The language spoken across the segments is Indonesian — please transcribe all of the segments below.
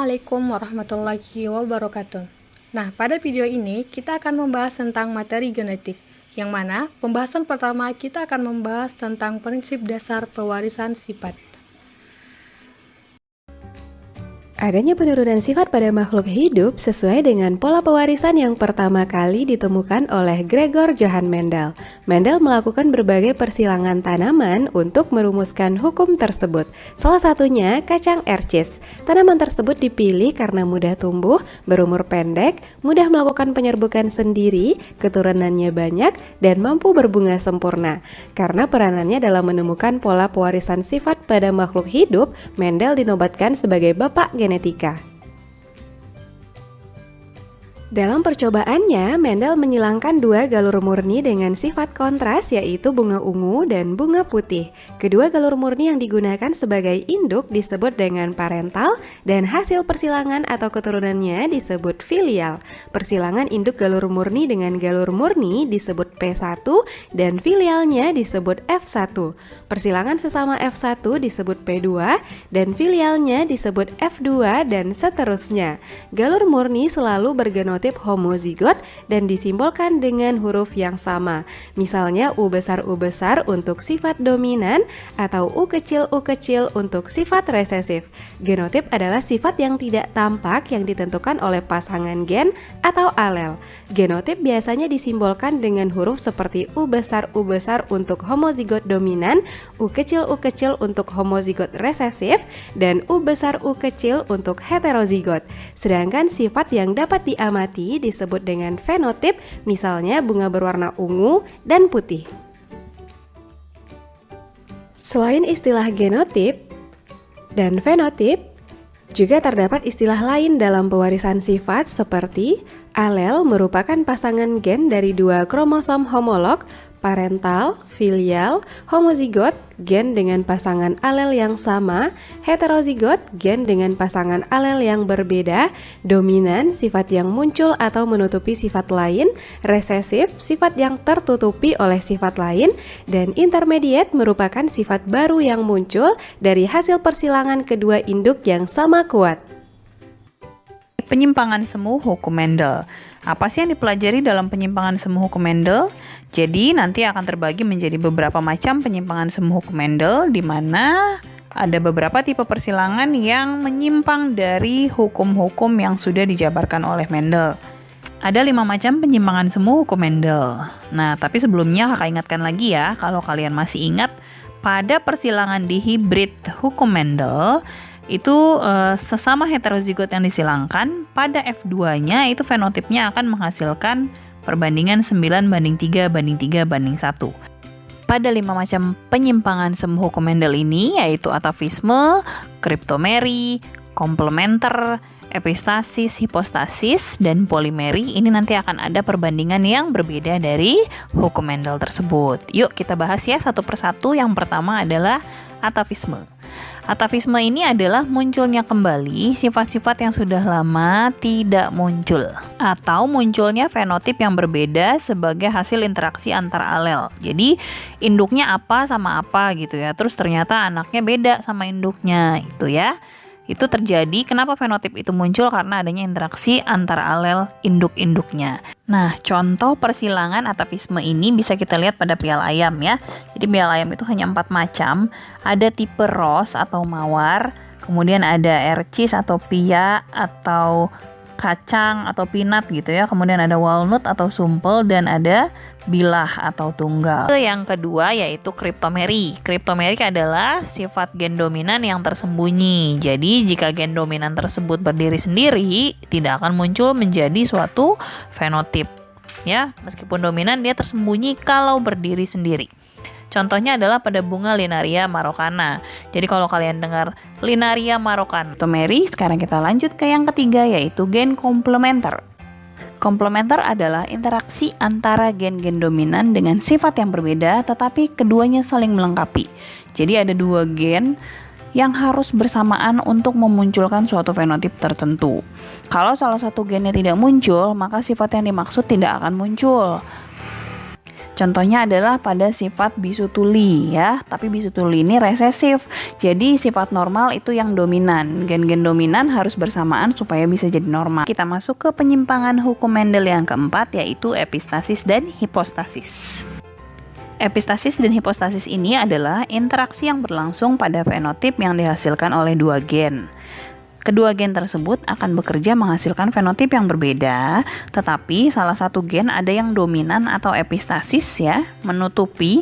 Assalamualaikum warahmatullahi wabarakatuh. Nah, pada video ini kita akan membahas tentang materi genetik, yang mana pembahasan pertama kita akan membahas tentang prinsip dasar pewarisan sifat. Adanya penurunan sifat pada makhluk hidup sesuai dengan pola pewarisan yang pertama kali ditemukan oleh Gregor Johann Mendel. Mendel melakukan berbagai persilangan tanaman untuk merumuskan hukum tersebut. Salah satunya kacang ercis. Tanaman tersebut dipilih karena mudah tumbuh, berumur pendek, mudah melakukan penyerbukan sendiri, keturunannya banyak, dan mampu berbunga sempurna. Karena peranannya dalam menemukan pola pewarisan sifat pada makhluk hidup, Mendel dinobatkan sebagai bapak genetika. Dalam percobaannya, Mendel menyilangkan dua galur murni dengan sifat kontras, yaitu bunga ungu dan bunga putih. Kedua galur murni yang digunakan sebagai induk disebut dengan parental, dan hasil persilangan atau keturunannya disebut filial. Persilangan induk galur murni dengan galur murni disebut P1, dan filialnya disebut F1. Persilangan sesama F1 disebut P2, dan filialnya disebut F2, dan seterusnya. Galur murni selalu bergenotip homozigot dan disimbolkan dengan huruf yang sama. Misalnya U besar untuk sifat dominan atau U kecil untuk sifat resesif. Genotip adalah sifat yang tidak tampak yang ditentukan oleh pasangan gen atau alel. Genotip biasanya disimbolkan dengan huruf seperti U besar untuk homozigot dominan, U kecil untuk homozigot resesif, dan U besar untuk heterozigot. Sedangkan sifat yang dapat diamati disebut dengan fenotip, misalnya bunga berwarna ungu dan putih. Selain istilah genotip dan fenotip, juga terdapat istilah lain dalam pewarisan sifat seperti alel merupakan pasangan gen dari dua kromosom homolog, parental, filial, homozigot, gen dengan pasangan alel yang sama, heterozigot, gen dengan pasangan alel yang berbeda, dominan, sifat yang muncul atau menutupi sifat lain, resesif, sifat yang tertutupi oleh sifat lain, dan intermediate merupakan sifat baru yang muncul dari hasil persilangan kedua induk yang sama kuat. Penyimpangan semu hukum Mendel. Apa sih yang dipelajari dalam penyimpangan semu hukum Mendel? Jadi nanti akan terbagi menjadi beberapa macam penyimpangan semu hukum Mendel, di mana ada beberapa tipe persilangan yang menyimpang dari hukum-hukum yang sudah dijabarkan oleh Mendel. Ada 5 macam penyimpangan semu hukum Mendel. Nah, tapi sebelumnya kakak ingatkan lagi ya, kalau kalian masih ingat, pada persilangan dihibrid hukum Mendel, itu sesama heterozigot yang disilangkan, pada F2-nya itu fenotipnya akan menghasilkan perbandingan 9:3:3:1. Pada 5 macam penyimpangan semu hukum Mendel ini, yaitu atavisme, kriptomeri, komplementer, epistasis, hipostasis, dan polimeri, ini nanti akan ada perbandingan yang berbeda dari hukum Mendel tersebut. Yuk kita bahas ya satu persatu. Yang pertama adalah atavisme. Atavisme ini adalah munculnya kembali sifat-sifat yang sudah lama tidak muncul, atau munculnya fenotip yang berbeda sebagai hasil interaksi antar alel. Jadi induknya apa sama apa gitu ya, terus ternyata anaknya beda sama induknya itu ya. Itu terjadi, kenapa fenotip itu muncul? Karena adanya interaksi antar alel induk-induknya. Nah, contoh persilangan atavisme ini bisa kita lihat pada pial ayam ya. Jadi pial ayam itu hanya 4 macam. Ada tipe ros atau mawar, kemudian ada ercis atau pia atau kacang atau peanut gitu ya. Kemudian ada walnut atau sumpel, dan ada bilah atau tunggal. Yang kedua yaitu kriptomeri. Kriptomerik adalah sifat gen dominan yang tersembunyi. Jadi jika gen dominan tersebut berdiri sendiri, tidak akan muncul menjadi suatu fenotip. Ya, meskipun dominan dia tersembunyi kalau berdiri sendiri. Contohnya adalah pada bunga Linaria marokana. Jadi kalau kalian dengar Linaria marokana, kriptomeri, sekarang kita lanjut ke yang ketiga yaitu gen komplementer. Komplementer adalah interaksi antara gen-gen dominan dengan sifat yang berbeda, tetapi keduanya saling melengkapi. Jadi ada 2 gen yang harus bersamaan untuk memunculkan suatu fenotip tertentu. Kalau salah satu gennya tidak muncul, maka sifat yang dimaksud tidak akan muncul. Contohnya adalah pada sifat bisu tuli ya, tapi bisu tuli ini resesif. Jadi sifat normal itu yang dominan. Gen-gen dominan harus bersamaan supaya bisa jadi normal. Kita masuk ke penyimpangan hukum Mendel yang keempat, yaitu epistasis dan hipostasis. Epistasis dan hipostasis ini adalah interaksi yang berlangsung pada fenotip yang dihasilkan oleh dua gen. Kedua gen tersebut akan bekerja menghasilkan fenotip yang berbeda, tetapi salah satu gen ada yang dominan atau epistasis ya, menutupi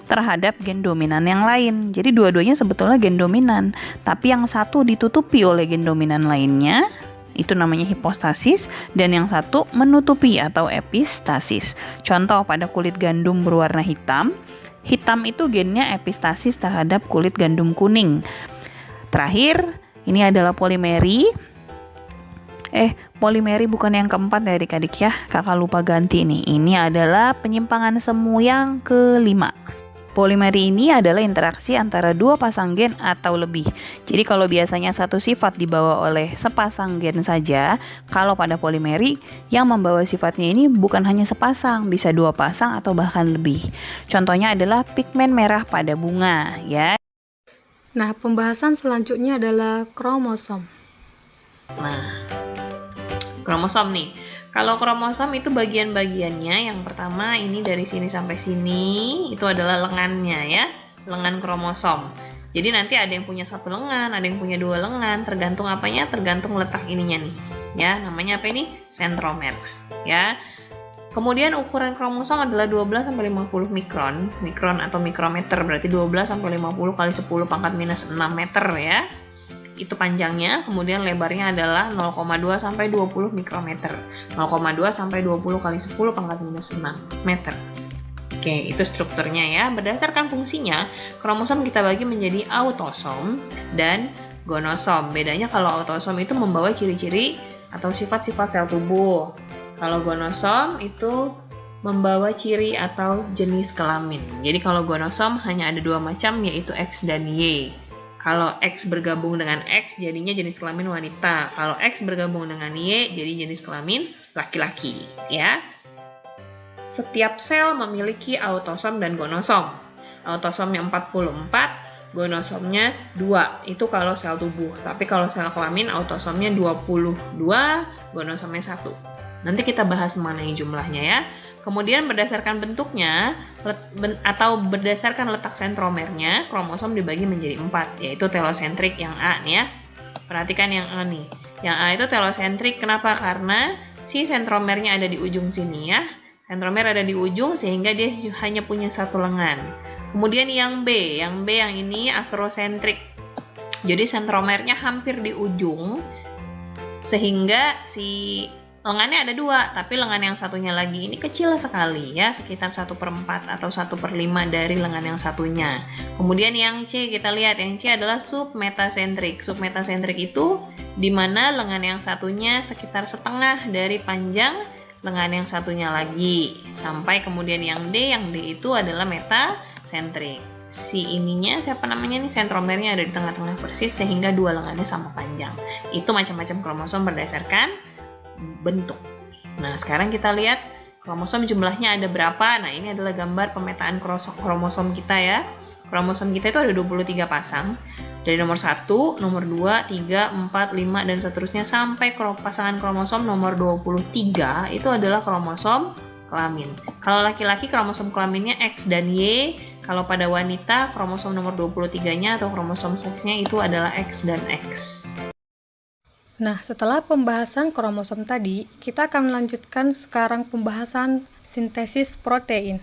terhadap gen dominan yang lain. Jadi dua-duanya sebetulnya gen dominan, tapi yang satu ditutupi oleh gen dominan lainnya, itu namanya hipostasis, dan yang satu menutupi atau epistasis. Contoh pada kulit gandum berwarna hitam, hitam itu gennya epistasis terhadap kulit gandum kuning. Terakhir, ini adalah polimeri. Polimeri bukan yang keempat ya adik-adik ya. Kakak lupa ganti nih. Ini adalah penyimpangan semu yang kelima. Polimeri ini adalah interaksi antara dua pasang gen atau lebih. Jadi kalau biasanya satu sifat dibawa oleh sepasang gen saja, kalau pada polimeri yang membawa sifatnya ini bukan hanya sepasang, bisa dua pasang atau bahkan lebih. Contohnya adalah pigmen merah pada bunga ya. Nah, pembahasan selanjutnya adalah kromosom. Nah, kromosom nih. Kalau kromosom itu bagian-bagiannya, yang pertama ini dari sini sampai sini, itu adalah lengannya ya, lengan kromosom. Jadi nanti ada yang punya satu lengan, ada yang punya dua lengan, tergantung apanya, tergantung letak ininya nih. Ya, namanya apa ini? Sentromer. Ya. Kemudian ukuran kromosom adalah 12-50 mikron atau mikrometer, berarti 12-50 kali 10 pangkat minus 6 meter ya. Itu panjangnya, kemudian lebarnya adalah 0,2-20 mikrometer. 0,2-20 kali 10 pangkat minus 6 meter. Oke, itu strukturnya ya. Berdasarkan fungsinya, kromosom kita bagi menjadi autosom dan gonosom. Bedanya kalau autosom itu membawa ciri-ciri atau sifat-sifat sel tubuh. Kalau gonosom itu membawa ciri atau jenis kelamin. Jadi kalau gonosom hanya ada dua macam, yaitu X dan Y. Kalau X bergabung dengan X jadinya jenis kelamin wanita. Kalau X bergabung dengan Y jadi jenis kelamin laki-laki, ya. Setiap sel memiliki autosom dan gonosom. Autosomnya 44, gonosomnya 2. Itu kalau sel tubuh. Tapi kalau sel kelamin autosomnya 22, gonosomnya 1. Nanti kita bahas mengenai jumlahnya ya. Kemudian berdasarkan bentuknya atau berdasarkan letak sentromernya, kromosom dibagi menjadi 4, yaitu telosentrik yang A nih ya. Perhatikan yang A nih. Yang A itu telosentrik, kenapa? Karena si sentromernya ada di ujung sini ya. Sentromer ada di ujung sehingga dia hanya punya satu lengan. Kemudian yang B yang ini akrosentrik. Jadi sentromernya hampir di ujung sehingga si lengannya ada dua, tapi lengan yang satunya lagi ini kecil sekali ya, sekitar 1/4 atau 1/5 dari lengan yang satunya. Kemudian yang C, kita lihat yang C adalah submetasentrik. Submetasentrik itu di mana lengan yang satunya sekitar setengah dari panjang lengan yang satunya lagi. Sampai kemudian yang D itu adalah metasentrik. Si ininya siapa namanya nih, sentromernya ada di tengah-tengah persis sehingga dua lengannya sama panjang. Itu macam-macam kromosom berdasarkan bentuk. Nah, sekarang kita lihat kromosom jumlahnya ada berapa. Nah, ini adalah gambar pemetaan kromosom kita ya. Kromosom kita itu ada 23 pasang. Dari nomor 1, nomor 2, 3, 4, 5, dan seterusnya sampai pasangan kromosom nomor 23 itu adalah kromosom kelamin. Kalau laki-laki kromosom kelaminnya X dan Y. Kalau pada wanita kromosom nomor 23-nya atau kromosom seksnya itu adalah X dan X. Nah, setelah pembahasan kromosom tadi, kita akan melanjutkan sekarang pembahasan sintesis protein.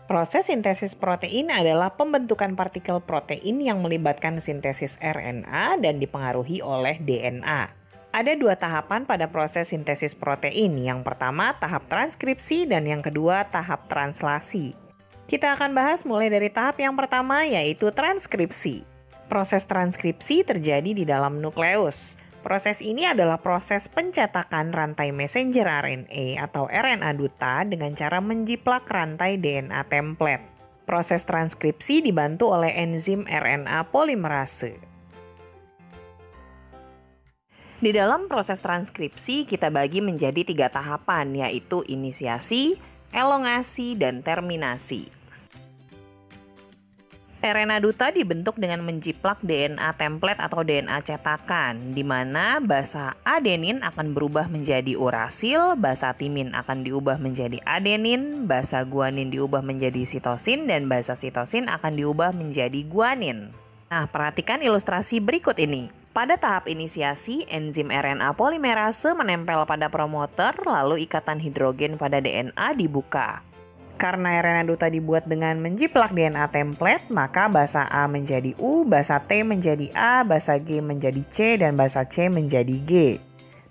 Proses sintesis protein adalah pembentukan partikel protein yang melibatkan sintesis RNA dan dipengaruhi oleh DNA. Ada dua tahapan pada proses sintesis protein. Yang pertama, tahap transkripsi, dan yang kedua, tahap translasi. Kita akan bahas mulai dari tahap yang pertama, yaitu transkripsi. Proses transkripsi terjadi di dalam nukleus. Proses ini adalah proses pencetakan rantai messenger RNA atau RNA duta dengan cara menjiplak rantai DNA template. Proses transkripsi dibantu oleh enzim RNA polimerase. Di dalam proses transkripsi kita bagi menjadi 3 tahapan, yaitu inisiasi, elongasi, dan terminasi. RNA duta dibentuk dengan menjiplak DNA template atau DNA cetakan, di mana basa adenin akan berubah menjadi urasil, basa timin akan diubah menjadi adenin, basa guanin diubah menjadi sitosin, dan basa sitosin akan diubah menjadi guanin. Nah, perhatikan ilustrasi berikut ini. Pada tahap inisiasi, enzim RNA polimerase menempel pada promoter, lalu ikatan hidrogen pada DNA dibuka. Karena RNA duta dibuat dengan menjiplak DNA template, maka basa A menjadi U, basa T menjadi A, basa G menjadi C, dan basa C menjadi G.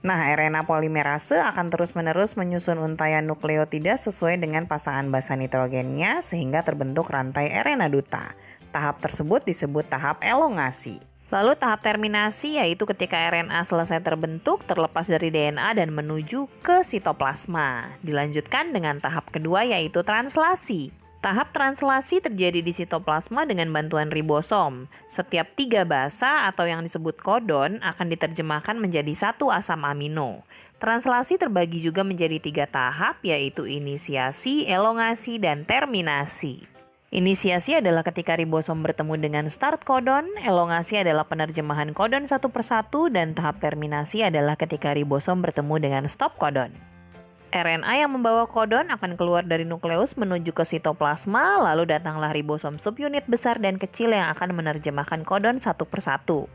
Nah, RNA polimerase akan terus-menerus menyusun untayan nukleotida sesuai dengan pasangan basa nitrogennya sehingga terbentuk rantai RNA duta. Tahap tersebut disebut tahap elongasi. Lalu tahap terminasi yaitu ketika RNA selesai terbentuk, terlepas dari DNA dan menuju ke sitoplasma. Dilanjutkan dengan tahap kedua yaitu translasi. Tahap translasi terjadi di sitoplasma dengan bantuan ribosom. Setiap 3 basa atau yang disebut kodon akan diterjemahkan menjadi 1 asam amino. Translasi terbagi juga menjadi 3 tahap yaitu inisiasi, elongasi, dan terminasi. Inisiasi adalah ketika ribosom bertemu dengan start kodon, elongasi adalah penerjemahan kodon satu persatu, dan tahap terminasi adalah ketika ribosom bertemu dengan stop kodon. RNA yang membawa kodon akan keluar dari nukleus menuju ke sitoplasma, lalu datanglah ribosom subunit besar dan kecil yang akan menerjemahkan kodon satu persatu.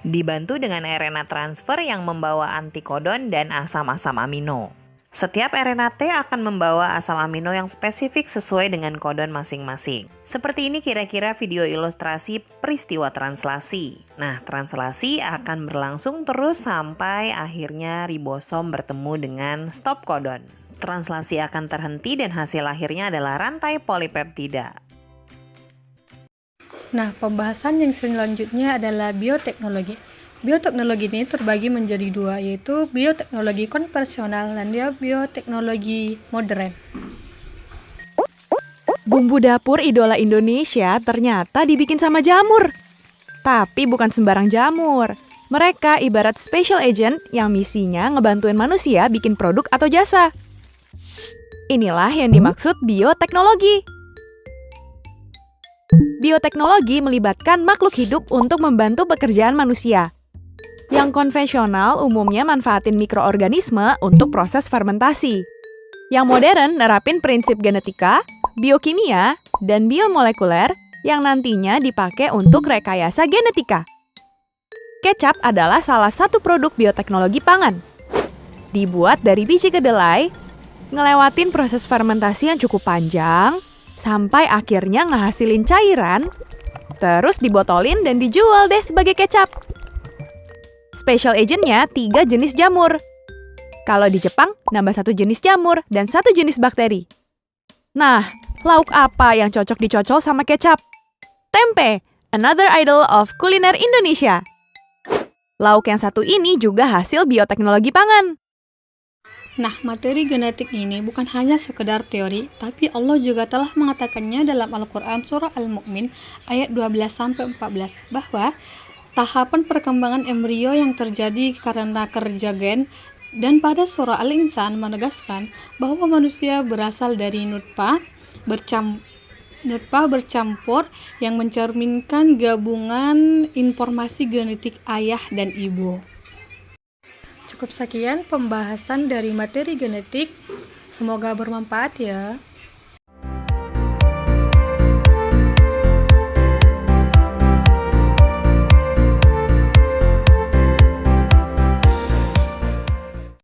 Dibantu dengan RNA transfer yang membawa antikodon dan asam-asam amino. Setiap RNA T akan membawa asam amino yang spesifik sesuai dengan kodon masing-masing. Seperti ini kira-kira video ilustrasi peristiwa translasi. Nah, translasi akan berlangsung terus sampai akhirnya ribosom bertemu dengan stop kodon. Translasi akan terhenti dan hasil akhirnya adalah rantai polipeptida. Nah, pembahasan yang selanjutnya adalah bioteknologi. Bioteknologi ini terbagi menjadi 2, yaitu bioteknologi konvensional dan bioteknologi modern. Bumbu dapur idola Indonesia ternyata dibikin sama jamur. Tapi bukan sembarang jamur. Mereka ibarat special agent yang misinya ngebantuin manusia bikin produk atau jasa. Inilah yang dimaksud bioteknologi. Bioteknologi melibatkan makhluk hidup untuk membantu pekerjaan manusia. Yang konvensional umumnya manfaatin mikroorganisme untuk proses fermentasi. Yang modern nerapin prinsip genetika, biokimia, dan biomolekuler yang nantinya dipakai untuk rekayasa genetika. Kecap adalah salah satu produk bioteknologi pangan. Dibuat dari biji kedelai, ngelewatin proses fermentasi yang cukup panjang, sampai akhirnya ngehasilin cairan, terus dibotolin dan dijual deh sebagai kecap. Special agent-nya 3 jenis jamur. Kalau di Jepang, nambah 1 jenis jamur dan 1 jenis bakteri. Nah, lauk apa yang cocok dicocol sama kecap? Tempe, another idol of kuliner Indonesia. Lauk yang satu ini juga hasil bioteknologi pangan. Nah, materi genetik ini bukan hanya sekedar teori, tapi Allah juga telah mengatakannya dalam Al-Quran Surah Al-Mu'min ayat 12-14 bahwa tahapan perkembangan embrio yang terjadi karena kerja gen, dan pada surah Al-Insan menegaskan bahwa manusia berasal dari nutfah bercampur yang mencerminkan gabungan informasi genetik ayah dan ibu. Cukup sekian pembahasan dari materi genetik. Semoga bermanfaat ya.